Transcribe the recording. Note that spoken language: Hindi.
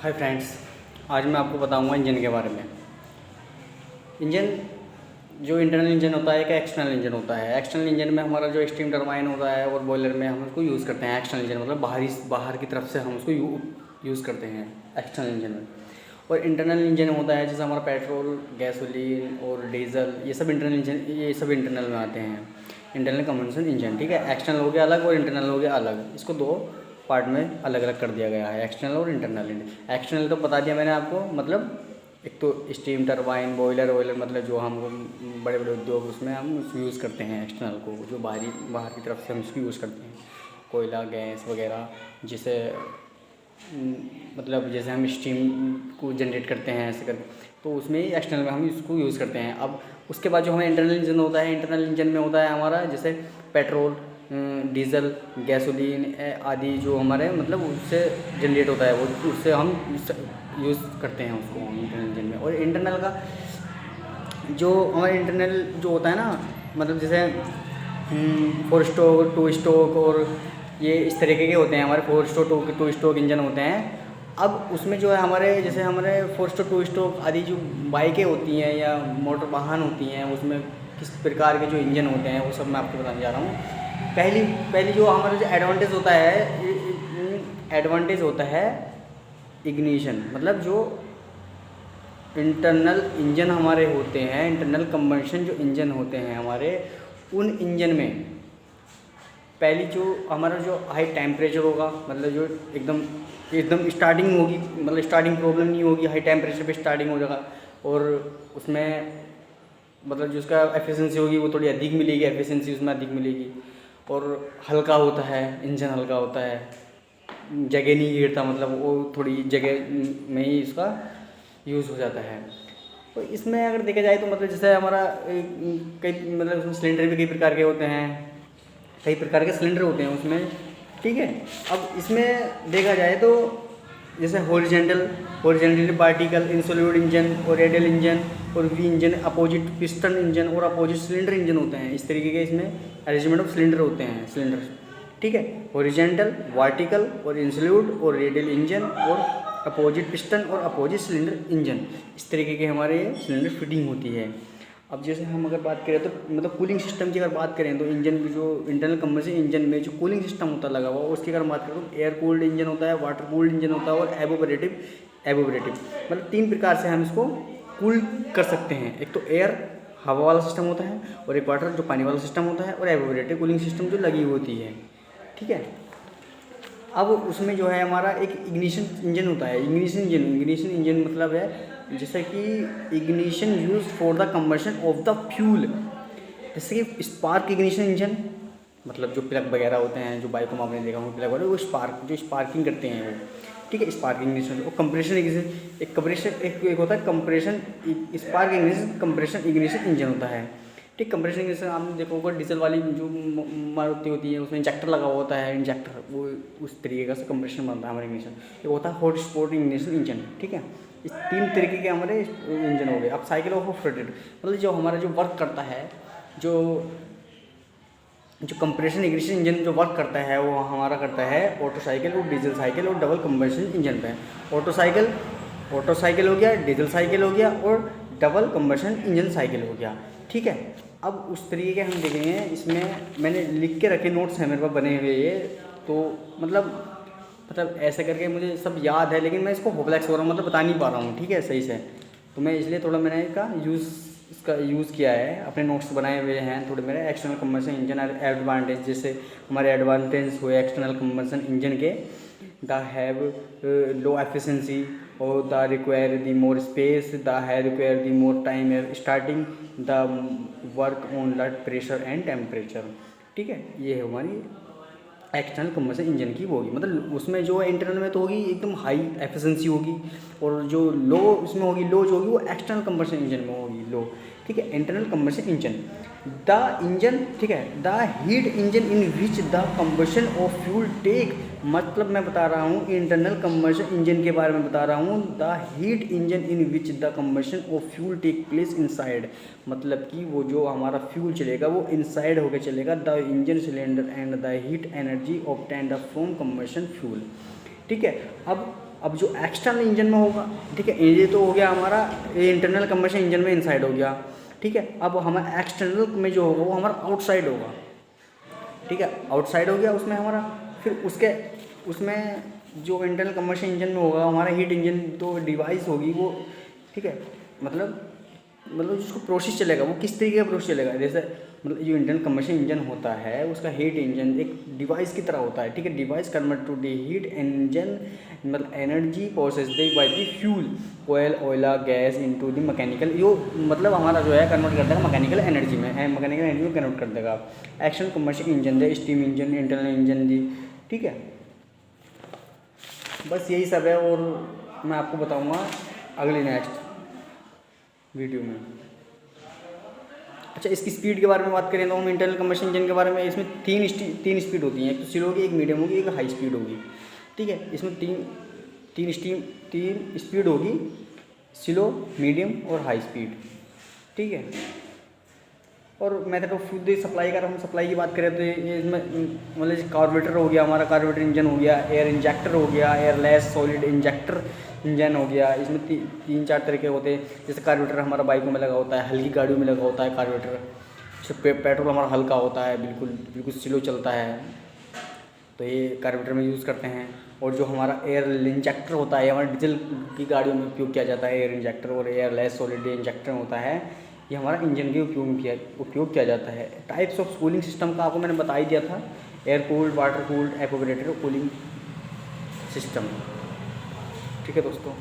हाय फ्रेंड्स, आज मैं आपको बताऊंगा इंजन के बारे में। इंजन जो इंटरनल इंजन होता है एक एक्सटर्नल इंजन होता है। एक्सटर्नल इंजन में हमारा जो स्टीम टरबाइन होता है और बॉयलर में हम उसको यूज़ करते हैं। एक्सटर्नल इंजन मतलब बाहर की तरफ से हम उसको यूज़ करते हैं एक्सटर्नल इंजन में। और इंटरनल इंजन होता है जैसे हमारा पेट्रोल, गैसोलीन और डीजल, ये सब इंटरनल में आते हैं। इंटरनल कंबशन इंजन, ठीक है। एक्सटर्नल हो गया अलग और इंटरनल हो गया अलग। इसको दो पार्ट में अलग अलग कर दिया गया है, एक्सटर्नल और इंटरनल। एक्सटर्नल तो बता दिया मैंने आपको, मतलब एक तो स्टीम टरबाइन, बॉयलर मतलब जो हम बड़े बड़े उद्योग उसमें हम यूज़ करते हैं एक्सटर्नल को, जो बाहर की तरफ से हम इसको यूज़ करते हैं। कोयला, गैस वगैरह, जिसे मतलब जैसे हम स्टीम को जनरेट करते हैं ऐसे करके, तो उसमें एक्सटर्नल में हम इसको यूज़ करते हैं। अब उसके बाद जो हमें इंटरनल इंजन होता है, इंटरनल इंजन में होता है हमारा जैसे पेट्रोल, डीजल, गैसोलीन आदि जो हमारे मतलब उससे जनरेट होता है, वो उससे हम यूज़ करते हैं उसको इंटरनल इंजन में। और इंटरनल का जो हमारा इंटरनल जो होता है ना, मतलब जैसे 4 स्ट्रोक, 2 स्ट्रोक और ये इस तरीके के होते हैं हमारे 4 स्ट्रोक, 2 स्ट्रोक इंजन होते हैं। अब उसमें जो है हमारे जैसे हमारे 4 स्ट्रोक, 2 स्ट्रोक आदि जो बाइकें होती हैं या मोटर वाहन होती हैं, उसमें किस प्रकार के जो इंजन होते हैं वो सब मैं आपको बताने जा रहा हूँ। पहली जो हमारा जो एडवांटेज होता है इग्निशन, मतलब जो इंटरनल इंजन हमारे होते हैं, इंटरनल कंबशन जो इंजन होते हैं हमारे, उन इंजन में पहली जो हमारा जो हाई टेम्परेचर होगा, मतलब जो एकदम स्टार्टिंग होगी, मतलब स्टार्टिंग प्रॉब्लम नहीं होगी, हाई टेम्परेचर पे स्टार्टिंग हो जाएगा। और उसमें मतलब जो उसका एफिशिएंसी होगी वो थोड़ी अधिक मिलेगी, एफिशिएंसी उसमें अधिक मिलेगी। और हल्का होता है, इंजन हल्का होता है, जगह नहीं घेरता, मतलब वो थोड़ी जगह में ही इसका यूज़ हो जाता है। तो इसमें अगर देखा जाए तो मतलब जैसे हमारा कई मतलब उसमें सिलेंडर भी कई प्रकार के होते हैं, कई प्रकार के सिलेंडर होते हैं उसमें, ठीक है। अब इसमें देखा जाए तो जैसे हॉरिजेंटल पार्टिकल, इंसोल्यूट इंजन और रेडियल इंजन और we engine, opposite piston engine और अपोजिट सिलेंडर इंजन होते हैं। इस तरीके के इसमें अरेंजमेंट ऑफ सिलेंडर होते हैं, सिलेंडर, ठीक है। हॉरिजेंटल, वर्टिकल और इंसोल्यूट और रेडियल इंजन और अपोजिट पिस्टन और अपोजिट सिलेंडर इंजन, इस तरीके के हमारे सिलेंडर फिटिंग होती है। अब जैसे हम अगर बात करें तो मतलब कूलिंग सिस्टम की अगर बात करें तो इंजन की जो इंटरनल कंबशन इंजन में जो कूलिंग सिस्टम होता लगा हुआ, उसकी अगर बात करें तो एयर कूल्ड इंजन होता है, वाटर कूल्ड इंजन होता है और एवोपरेटिव, मतलब 3 प्रकार से हम इसको कूल कर सकते हैं। एक तो एयर हवा वाला सिस्टम होता है, और एक वाटर जो पानी वाला सिस्टम होता है, और एवोपरेटिव कूलिंग सिस्टम जो लगी होती है, ठीक है। अब उसमें जो है हमारा एक इग्निशन इंजन होता है। इग्निशन इंजन मतलब है जैसे कि ignition use for the combustion of the fuel, जैसे कि स्पार्क इग्निशन इंजन, मतलब जो प्लग वगैरह होते हैं, जो बाइकों में आपने देखा होगा प्लग वगैरह, वो स्पार्किंग करते हैं वो, ठीक है। स्पार्किंग इग्निशन और कंप्रेशन एक होता है compression, spark ignition, compression ignition engine होता है, ठीक। कंप्रेशन इग्निशन आपने देखा होगा डीजल वाली जो मारुति होती है उसमें इंजेक्टर लगा हुआ होता है, इंजेक्टर, वो उस तरीके का कंप्रेशन बनता है हमारे इग्निशन। एक होता है हॉट स्पॉट इग्निशन इंजन, ठीक है। इस 3 तरीके के हमारे इंजन हो गए। अब साइकिल ऑफ ऑपरेटेड मतलब जो हमारा जो वर्क करता है, जो कंप्रेशन इग्निशन इंजन जो वर्क करता है वो हमारा करता है ऑटो साइकिल और डीजल साइकिल और डबल कंबशन इंजन पे। ऑटो साइकिल हो गया, डीजल साइकिल हो गया और डबल कंबशन इंजन साइकिल हो गया, ठीक है। अब उस तरीके के हम देखेंगे, इसमें मैंने लिख के रखे नोट्स हैं मेरे पास बने हुए ये, तो मतलब ऐसे करके मुझे सब याद है, लेकिन मैं इसको होप्लेक्स हो रहा हूँ, मतलब बता नहीं पा रहा हूँ, ठीक है, सही से। तो मैं इसलिए थोड़ा मैंने इसका यूज़ किया है, अपने नोट्स बनाए हुए हैं थोड़े मेरे। एक्सटर्नल कंबशन इंजन एडवांटेज, जैसे हमारे एडवांटेज हुए एक्सटर्नल कंबशन इंजन के, द हैव लो एफिशिएंसी और they require the more space, they है require the more time starting the work on the pressure and temperature, ठीक है। ये है हमारी एक्सटर्नल कंबशन इंजन की वो होगी, मतलब उसमें जो इंटरनल में तो होगी एकदम हाई एफिशिएंसी होगी, और जो लो उसमें होगी, लो जो होगी वो एक्सटर्नल कंबशन इंजन में होगी, लो, ठीक है। Internal combustion engine, the engine, ठीक है, the heat engine in which the combustion of fuel take, मतलब मैं बता रहा हूँ इंटरनल कंबशन इंजन के बारे में बता रहा हूँ। The heat engine in which the combustion of fuel take place inside, मतलब कि वो जो हमारा फ्यूल चलेगा वो इनसाइड होकर चलेगा the engine cylinder and the heat energy obtained from combustion fuel, ठीक है। अब अब जो एक्सटर्नल इंजन में होगा, ठीक है, ये तो हो गया हमारा, ये इंटरनल कंबशन इंजन में इनसाइड हो गया, ठीक है। अब हमारा एक्सटर्नल में जो होगा वो हमारा आउटसाइड होगा, ठीक है, आउटसाइड हो गया उसमें हमारा। फिर उसमें जो इंटरनल कंबशन इंजन में होगा हमारा हीट इंजन, तो डिवाइस होगी वो, ठीक है, मतलब जिसको प्रोसेस चलेगा वो किस तरीके का प्रोसेस चलेगा। जैसे मतलब जो इंटरनल कंबशन इंजन होता है उसका हीट इंजन एक डिवाइस की तरह होता है, ठीक है। Device convert to the heat engine, मतलब energy processed by the fuel oil ऑयला गैस इनटू द मैकेनिकल, यो मतलब हमारा जो है कन्वर्ट कर देगा मैकेनिकल एनर्जी में, मैकेनिकल एनर्जी में कन्वर्ट कर देगा। Action combustion engine the steam engine internal engine दी, ठीक है। बस यही सब है, और मैं आपको बताऊँगा अगली नेक्स्ट वीडियो में। अच्छा, इसकी स्पीड के बारे में बात करें तो हम इंटरनल कंबशन इंजन के बारे में, इसमें तीन स्पीड होती हैं, एक तो स्लो होगी, एक मीडियम होगी, एक हाई स्पीड होगी, ठीक है। इसमें तीन स्पीड होगी, स्लो, मीडियम और हाई स्पीड, ठीक है। और मेथड ऑफ फ्यूल सप्लाई का, हम सप्लाई की बात करें तो ये इसमें मतलब कार्बोरेटर हो गया हमारा, कार्बोरेटर इंजन हो गया, एयर इंजेक्टर हो गया, एयरलेस सॉलिड इंजेक्टर इंजन हो गया। इसमें 3-4 तरीके होते हैं। जैसे कार्बोरेटर हमारा बाइकों में लगा होता है, हल्की गाड़ियों में लगा होता है कार्बोरेटर। जैसे पेट्रोल हमारा हल्का होता है, बिल्कुल स्लो चलता है, तो ये कार्बोरेटर में यूज़ करते हैं। और जो हमारा एयर इंजेक्टर होता है, हमारे डीजल की गाड़ियों में उपयोग किया जाता है एयर इंजेक्टर, और एयरलेस सॉलिड इंजेक्टर होता है, ये हमारा इंजन के उपयोग किया जाता है। टाइप्स ऑफ कूलिंग सिस्टम का आपको मैंने बता ही दिया था, air cooled, water cooled, evaporator cooling system, ठीक है दोस्तों।